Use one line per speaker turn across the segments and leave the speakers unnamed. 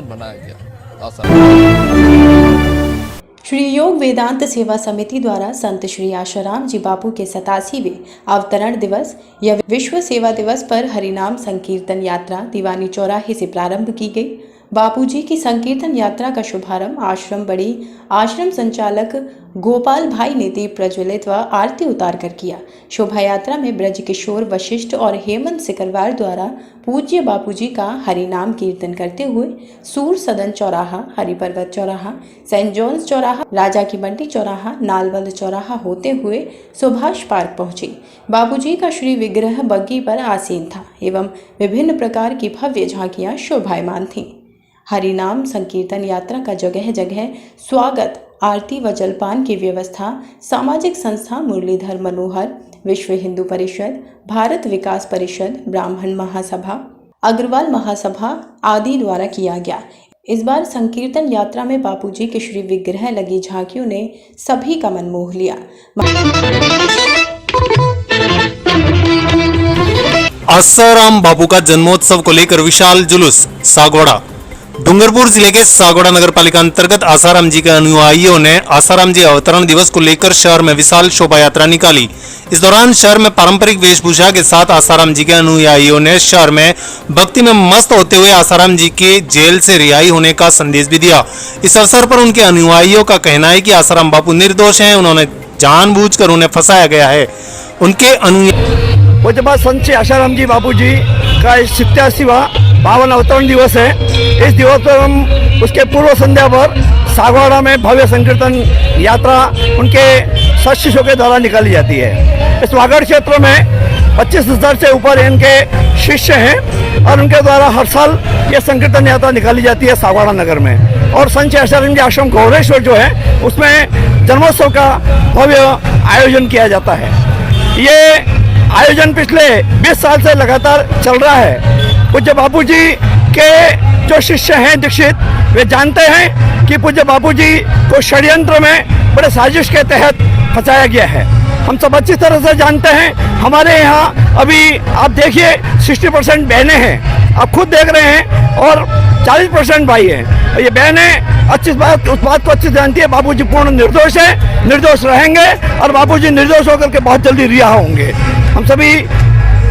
जन्मदिन मनाया गया। आसाराम
श्री योग वेदांत सेवा समिति द्वारा संत श्री आशाराम जी बापू के 87वें अवतरण दिवस या विश्व सेवा दिवस पर हरिनाम संकीर्तन यात्रा दीवानी चौराहे से प्रारंभ की गई। बापूजी की संकीर्तन यात्रा का शुभारंभ आश्रम बड़ी आश्रम संचालक गोपाल भाई ने दीप प्रज्वलित व आरती उतार कर किया। शोभा यात्रा में ब्रज किशोर वशिष्ठ और हेमंत सिकरवार द्वारा पूज्य बापूजी का हरिनाम कीर्तन करते हुए सूर सदन चौराहा, हरिपर्वत चौराहा, सेंट जॉन्स चौराहा, राजा की मंडी चौराहा, नालवंद चौराहा होते हुए सुभाष पार्क पहुंचे। बापूजी का श्री विग्रह बग्गी पर आसीन था एवं विभिन्न प्रकार की भव्य झांकियां शोभायमान थीं। हरिनाम संकीर्तन यात्रा का जगह जगह स्वागत, आरती व जलपान की व्यवस्था सामाजिक संस्था मुरलीधर मनोहर, विश्व हिंदू परिषद, भारत विकास परिषद, ब्राह्मण महासभा, अग्रवाल महासभा आदि द्वारा किया गया। इस बार संकीर्तन यात्रा में बापूजी के श्री विग्रह लगी झांकियों ने सभी का मन मोह लिया।
आसाराम बापू का जन्मोत्सव को लेकर विशाल जुलूस सागवाड़ा। डूंगरपुर जिले के सागवाड़ा नगर पालिका अंतर्गत आसाराम जी के अनुयायियों ने आसाराम जी अवतरण दिवस को लेकर शहर में विशाल शोभा यात्रा निकाली। इस दौरान शहर में पारंपरिक वेशभूषा के साथ आसाराम जी के अनुयायियों ने शहर में भक्ति में मस्त होते हुए आसाराम जी के जेल से रिहाई होने का संदेश भी दिया। इस अवसर पर उनके अनुयायियों का कहना है कि आसाराम बापू निर्दोष हैं, उन्होंने जानबूझकर उन्हें फंसाया गया है। उनके
पूज्यपाद संत श्री आशाराम जी बापू जी का 87वां पावन अवतरण दिवस है। इस दिवस पर हम उसके पूर्व संध्या पर सागवाड़ा में भव्य संकीर्तन यात्रा उनके शिष्यों के द्वारा निकाली जाती है। इस वागड़ क्षेत्र में 25,000 से ऊपर इनके शिष्य हैं और उनके द्वारा हर साल ये संकीर्तन यात्रा निकाली जाती है सागवाड़ा नगर में। और संत श्री आशाराम जी आश्रम गौरेश्वर जो है उसमें जन्मोत्सव का भव्य आयोजन किया जाता है। ये आयोजन पिछले 20 साल से लगातार चल रहा है। पूज्य बापूजी के जो शिष्य हैं दीक्षित, वे जानते हैं कि पूज्य बापूजी को षड्यंत्र में बड़े साजिश के तहत फंसाया गया है। हम सब अच्छी तरह से जानते हैं। हमारे यहाँ अभी आप देखिए 60% बहनें हैं, आप खुद देख रहे हैं, और 40% भाई हैं। ये बहनें उस बात को अच्छी जानती है बापूजी पूर्ण निर्दोष है, निर्दोष रहेंगे और बापूजी निर्दोष होकर के बहुत जल्दी रिहा होंगे। हम सभी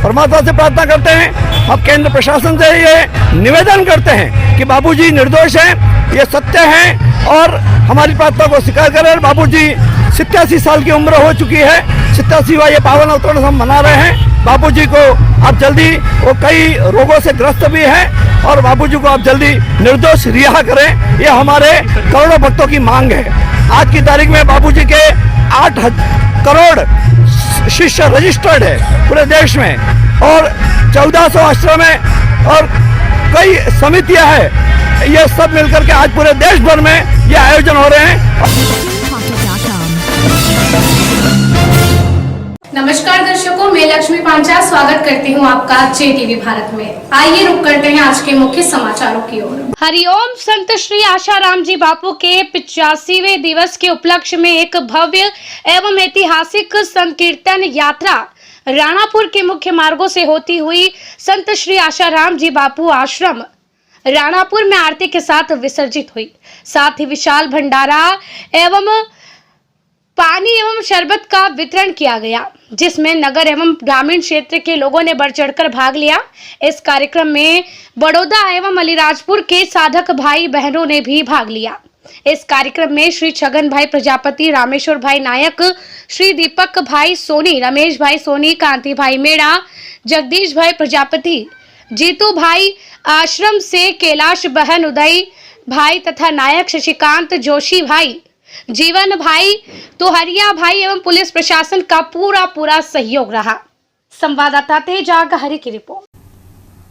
परमात्मा से प्रार्थना करते हैं, हम केंद्र प्रशासन से ये निवेदन करते हैं कि बापूजी निर्दोष हैं, ये सत्य हैं और हमारी प्रार्थना को स्वीकार करें। बापूजी 87 साल की उम्र हो चुकी है, 87वां ये पावन अवतरण हम मना रहे हैं। बापूजी को आप जल्दी, वो कई रोगों से ग्रस्त भी हैं, और बापूजी को आप जल्दी निर्दोष रिहा करें, ये हमारे करोड़ों भक्तों की मांग है। आज की तारीख में बापूजी के 8 करोड़ शिष्य रजिस्टर्ड है पूरे देश में, और 1400 आश्रम है और कई समितियां हैं। ये सब मिलकर के आज पूरे देश भर में ये आयोजन हो रहे हैं।
नमस्कार दर्शकों, मैं लक्ष्मी पांचाल स्वागत करती हूं आपका JTV भारत में। आइए रुक करते हैं आज के मुख्य समाचारों की ओर। हरिओम। संत श्री आशाराम जी बापू के 85वें दिवस के उपलक्ष्य में एक भव्य एवं ऐतिहासिक संकीर्तन यात्रा राणापुर के मुख्य मार्गों से होती हुई संत श्री आशाराम जी बापू आश्रम राणापुर में आरती के साथ विसर्जित हुई। साथ ही विशाल भंडारा एवं पानी एवं शरबत का वितरण किया गया, जिसमें नगर एवं ग्रामीण क्षेत्र के लोगों ने बढ़ चढ़कर भाग लिया। इस कार्यक्रम में बड़ौदा एवं अलीराजपुर के साधक भाई बहनों ने भी भाग लिया। इस कार्यक्रम में श्री छगन भाई प्रजापति, रामेश्वर भाई नायक, श्री दीपक भाई सोनी, रमेश भाई सोनी, कांति भाई मेड़ा, जगदीश भाई प्रजापति, जीतू भाई आश्रम से, कैलाश बहन उदय भाई तथा नायक शशिकांत जोशी भाई, जीवन भाई, तोहरिया भाई एवं पुलिस प्रशासन का पूरा सहयोग रहा। संवाददाता तेजाग हरि की रिपोर्ट।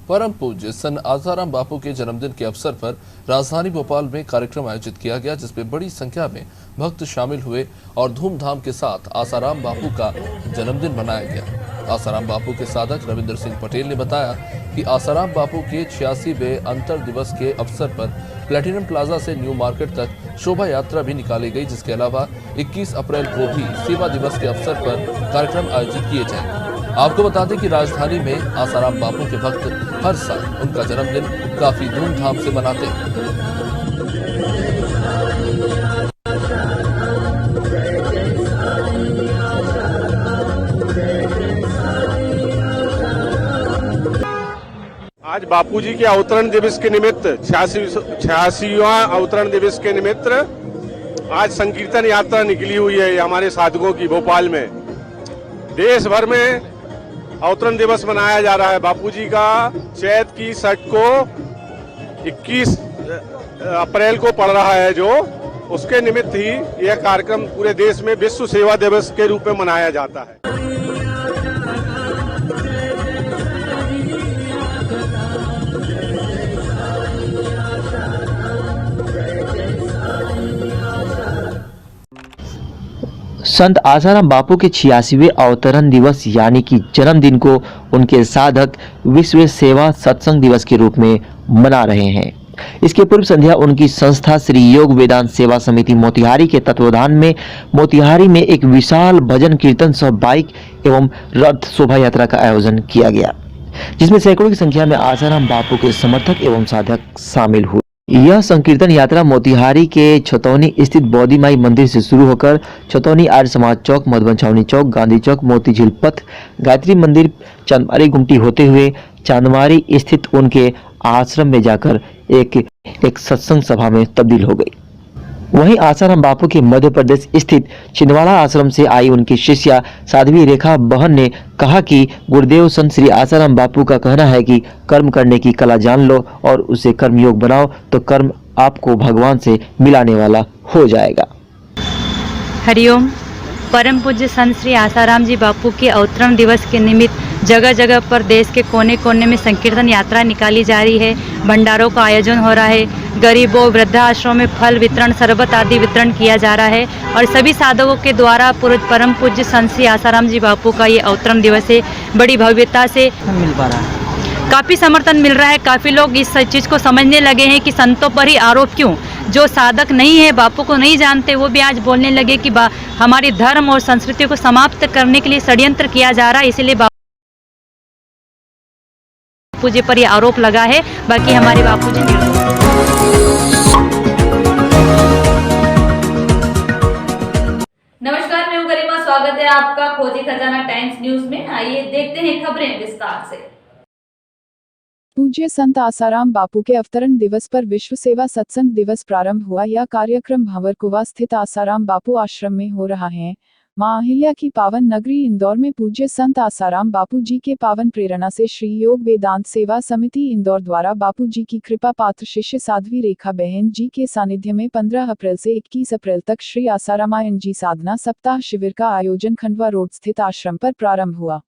परम पूज्य संत आसाराम बापू के जन्मदिन के अवसर पर राजधानी भोपाल में कार्यक्रम आयोजित किया गया, जिसमें बड़ी संख्या में भक्त शामिल हुए और धूमधाम के साथ आसाराम बापू का जन्मदिन मनाया गया। आसाराम बापू के साधक रविंद्र सिंह पटेल ने बताया कि आसाराम बापू के 86वें अंतर दिवस के अवसर पर प्लेटिनम प्लाजा से न्यू मार्केट तक शोभा यात्रा भी निकाली गई, जिसके अलावा 21 अप्रैल को भी सेवा दिवस के अवसर पर कार्यक्रम आयोजित किए जाएंगे। आपको बता दें कि राजधानी में आसाराम बापू के भक्त हर साल उनका जन्मदिन काफी धूमधाम से मनाते हैं।
आज बापूजी के अवतरण दिवस के निमित्त 86वां अवतरण दिवस के निमित्त आज संकीर्तन यात्रा निकली हुई है हमारे साधकों की भोपाल में। देश भर में अवतरण दिवस मनाया जा रहा है। बापूजी का चैत की छठ को 21 अप्रैल को पड़ रहा है, जो उसके निमित्त ही यह कार्यक्रम पूरे देश में विश्व सेवा दिवस के रूप में मनाया जाता है।
संत आसाराम बापू के 86वें अवतरण दिवस यानी कि जन्मदिन को उनके साधक विश्व सेवा सत्संग दिवस के रूप में मना रहे हैं। इसके पूर्व संध्या उनकी संस्था श्री योग वेदांत सेवा समिति मोतिहारी के तत्वाधान में मोतिहारी में एक विशाल भजन कीर्तन सह बाइक एवं रथ शोभा यात्रा का आयोजन किया गया, जिसमें सैकड़ों की संख्या में आसाराम बापू के समर्थक एवं साधक शामिल हुए। यह संकीर्तन यात्रा मोतिहारी के छतौनी स्थित बौद्धी माई मंदिर से शुरू होकर छतौनी आर्य समाज चौक, मधुबन छावनी चौक, गांधी चौक, मोती झील पथ, गायत्री मंदिर, चांदमारी गुमटी होते हुए चांदमारी स्थित उनके आश्रम में जाकर एक सत्संग सभा में तब्दील हो गई। वहीं आसाराम बापू के मध्य प्रदेश स्थित छिंदवाड़ा आश्रम से आई उनकी शिष्या साध्वी रेखा बहन ने कहा कि गुरुदेव संत श्री आसाराम बापू का कहना है कि कर्म करने की कला जान लो और उसे कर्मयोग बनाओ तो कर्म आपको भगवान से मिलाने वाला हो जाएगा।
हरिओम। परम पूज्य संत श्री आसाराम जी बापू के अवतरण दिवस के निमित्त जगह जगह पर देश के कोने कोने में संकीर्तन यात्रा निकाली जा रही है। भंडारों का आयोजन हो रहा है। गरीबों, वृद्धाश्रमों में फल वितरण, शरबत आदि वितरण किया जा रहा है और सभी साधकों के द्वारा परम पूज्य संत श्री आसाराम जी बापू का ये अवतरण दिवस है बड़ी भव्यता से
मिल पा रहा है।
काफ़ी समर्थन मिल रहा है। काफ़ी लोग इस चीज़ को समझने लगे हैं कि संतों पर ही आरोप क्यों। जो साधक नहीं है, बापू को नहीं जानते, वो भी आज बोलने लगे कि हमारी धर्म और संस्कृति को समाप्त करने के लिए षड्यंत्र किया जा रहा है, इसलिए बापू जी पर ये आरोप लगा है। बाकी हमारे बापू जी
नमस्कार, मैं हूं गरिमा। स्वागत है आपका खोजी खजाना टाइम्स न्यूज में। आइए देखते हैं खबरें विस्तार से।
पूज्य संत आसाराम बापू के अवतरण दिवस पर विश्व सेवा सत्संग दिवस प्रारंभ हुआ। यह कार्यक्रम भंवरकुवा स्थित आसाराम बापू आश्रम में हो रहा है। मां अहिल्या की पावन नगरी इंदौर में पूज्य संत आसाराम बापू जी के पावन प्रेरणा से श्री योग वेदांत सेवा समिति इंदौर द्वारा बापू जी की कृपा पात्र शिष्य साध्वी रेखा बहन जी के सानिध्य में 15 अप्रैल से 21 अप्रैल तक श्री आसारामायण जी साधना सप्ताह शिविर का आयोजन खंडवा रोड स्थित आश्रम पर प्रारंभ हुआ।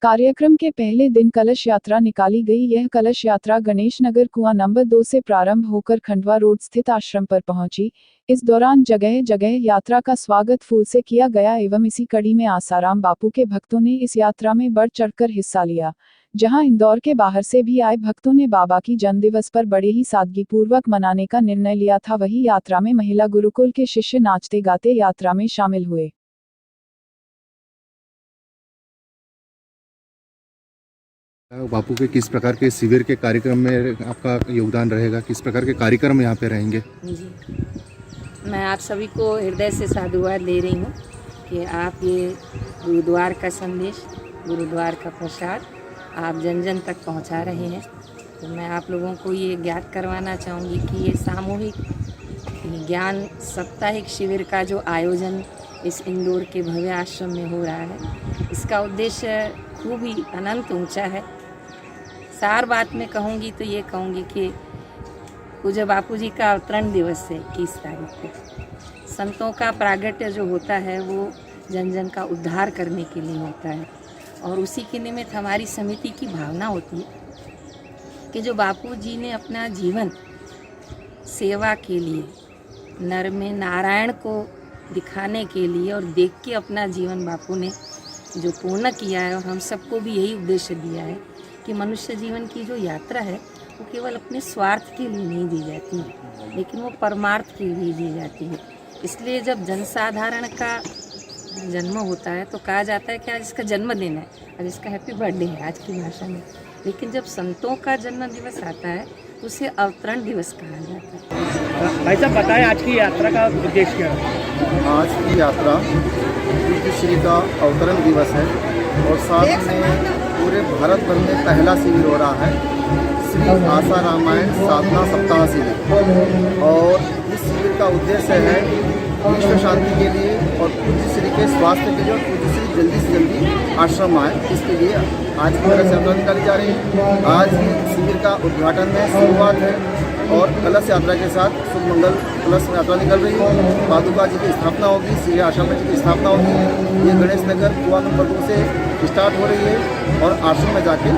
कार्यक्रम के पहले दिन कलश यात्रा निकाली गई। यह कलश यात्रा गणेश नगर कुआं नंबर 2 से प्रारंभ होकर खंडवा रोड स्थित आश्रम पर पहुंची। इस दौरान जगह जगह यात्रा का स्वागत फूल से किया गया एवं इसी कड़ी में आसाराम बापू के भक्तों ने इस यात्रा में बढ़ चढ़कर हिस्सा लिया। जहां इंदौर के बाहर से भी आए भक्तों ने बाबा की जन्मदिवस पर बड़े ही सादगी पूर्वक मनाने का निर्णय लिया था। वही यात्रा में महिला गुरुकुल के शिष्य नाचते गाते यात्रा में शामिल हुए।
बापू के किस प्रकार के शिविर के कार्यक्रम में आपका योगदान रहेगा, किस प्रकार के कार्यक्रम यहाँ पे रहेंगे?
जी, मैं आप सभी को हृदय से साधुवाद दे रही हूँ कि आप ये गुरुद्वार का संदेश, गुरुद्वार का प्रसाद आप जन जन तक पहुँचा रहे हैं। तो मैं आप लोगों को ये ज्ञात करवाना चाहूँगी कि ये सामूहिक ज्ञान साप्ताहिक शिविर का जो आयोजन इस इंदौर के भव्य आश्रम में हो रहा है, इसका उद्देश्य खूब ही अनंत ऊंचा है। सार बात में कहूँगी तो ये कहूँगी कि पूज्य बापू जी का अवतरण दिवस है 21 तारीख को। संतों का प्रागट्य जो होता है वो जन जन का उद्धार करने के लिए होता है और उसी के निमित्त हमारी समिति की भावना होती है कि जो बापू जी ने अपना जीवन सेवा के लिए, नर में नारायण को दिखाने के लिए और देख के अपना जीवन बापू ने जो पूर्ण किया है, और हम सबको भी यही उद्देश्य दिया है कि मनुष्य जीवन की जो यात्रा है वो केवल अपने स्वार्थ के लिए नहीं दी जाती है, लेकिन वो परमार्थ के लिए दी जाती है। इसलिए जब जनसाधारण का जन्म होता है तो कहा जाता है कि आज इसका जन्मदिन है। और इसका हैप्पी बर्थडे है आज की भाषा में। लेकिन जब संतों का जन्म दिवस आता है उसे अवतरण दिवस कहा जाता है।
भाई साहब बताएं आज की यात्रा का उद्देश्य क्या है?
आज की यात्रा पूज्य श्री का अवतरण दिवस है और साथ में पूरे भारत भर में पहला शिविर हो रहा है, श्री आशा रामायण साधना सप्ताह शिविर। और इस शिविर का उद्देश्य है विश्व शांति के लिए और पूज्य श्री के स्वास्थ्य के लिए और पूज्य श्री जल्दी से जल्दी आश्रम आए, इसके लिए आज की कलश यात्रा निकाली जा रही है। आज ही शिविर का उद्घाटन में शुरुआत है और कलश यात्रा के साथ शुभ मंगल कलश यात्रा निकल रही है। पादुका जी की स्थापना होगी, श्री आश्रम जी की स्थापना होगी। ये गणेश नगर कुआ नंबर 2 से स्टार्ट हो रही है और आश्रम में जाके